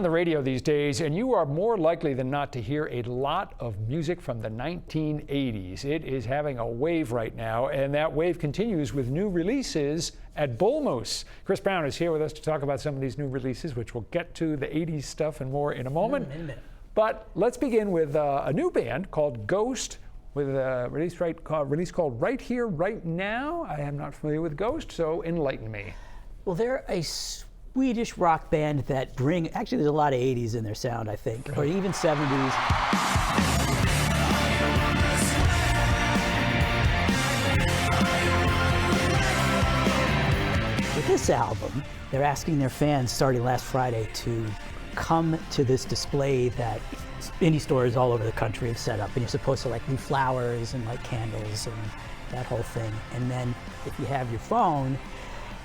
On the radio these days, and you are more likely than not to hear a lot of music from the 1980s. It is having a wave right now, and that wave continues with new releases at Bull Moose. Chris Brown is here with us to talk about some of these new releases, which we'll get to the 80s stuff and more in a moment. But let's begin with a new band called Ghost, with a release called Right Here, Right Now. I am not familiar with Ghost, so enlighten me. Well, they're a Swedish rock band that actually there's a lot of 80s in their sound, I think, or even 70s. With this album, they're asking their fans starting last Friday to come to this display that indie stores all over the country have set up, and you're supposed to like leave flowers and light candles and that whole thing. And then if you have your phone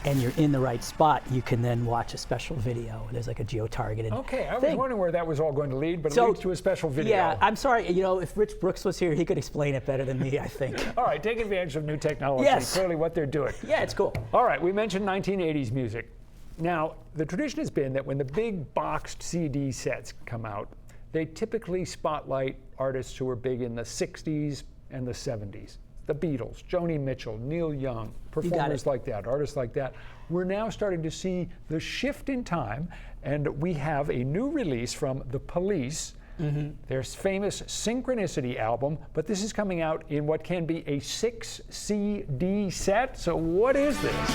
and you're in the right spot, you can then watch a special video. There's like a geo-targeted Okay, I was wondering where that was all going to lead, but it leads to a special video. Yeah, I'm sorry, if Rich Brooks was here, he could explain it better than me, I think. All right, take advantage of new technology. Yes. Clearly what they're doing. Yeah, it's cool. All right, we mentioned 1980s music. Now, the tradition has been that when the big boxed CD sets come out, they typically spotlight artists who were big in the 60s and the 70s. The Beatles, Joni Mitchell, Neil Young, performers like that, artists like that. We're now starting to see the shift in time, and we have a new release from The Police, their famous Synchronicity album, but this is coming out in what can be a 6 CD set. So what is this?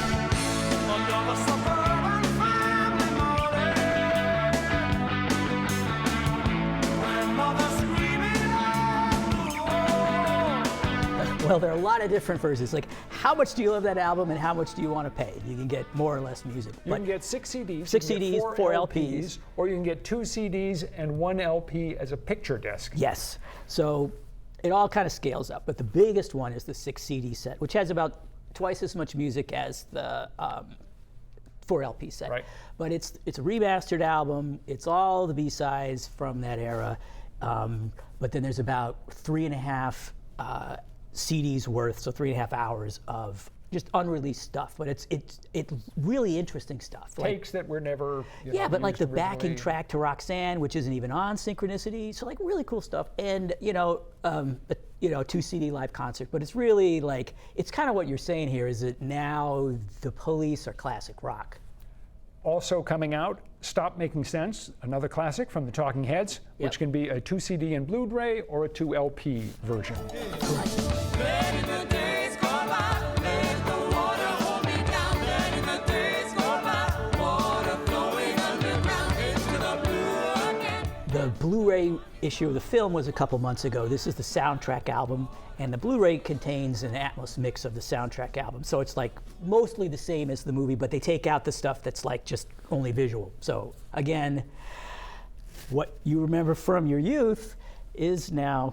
Well, there are a lot of different versions. Like, how much do you love that album and how much do you want to pay? You can get more or less music. You can get 6 CDs, 6 CDs, 4 LPs. Or you can get 2 CDs and 1 LP as a picture disc. Yes. So it all kind of scales up. But the biggest one is the 6 CD set, which has about twice as much music as the 4 LP set. Right. But it's a remastered album. It's all the B-sides from that era. But then there's about 3.5 CDs worth, so 3.5 hours of just unreleased stuff, but it's really interesting stuff. Takes that were never but like the originally. backing track to Roxanne, which isn't even on Synchronicity, so like really cool stuff. And a 2 CD live concert, but it's really like, it's kind of what you're saying here is that now the Police are classic rock. Also coming out, Stop Making Sense, another classic from the Talking Heads, which can be a 2 CD and Blu-ray or a 2 LP version. The Blu-ray issue of the film was a couple months ago. This is the soundtrack album, and the Blu-ray contains an Atmos mix of the soundtrack album. So it's like mostly the same as the movie, but they take out the stuff that's like just only visual. So again, what you remember from your youth is now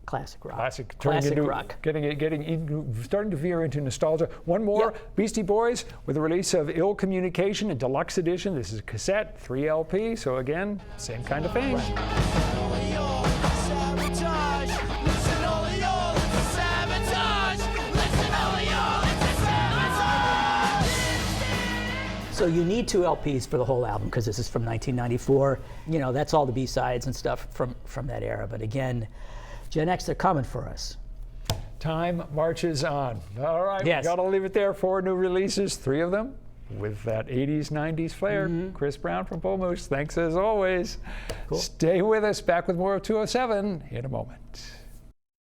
classic rock. Classic rock. Starting to veer into nostalgia. One more, Beastie Boys with the release of Ill Communication, a deluxe edition. This is a cassette, 3 LP, so again, same kind of thing. So you need 2 LPs for the whole album because this is from 1994. That's all the B-sides and stuff from that era. But again, Gen X, they're coming for us. Time marches on. All right, yes. We got to leave it there. 4 new releases, 3 of them with that 80s, 90s flair. Chris Brown from Bull Moose, thanks as always. Cool. Stay with us. Back with more of 207 in a moment.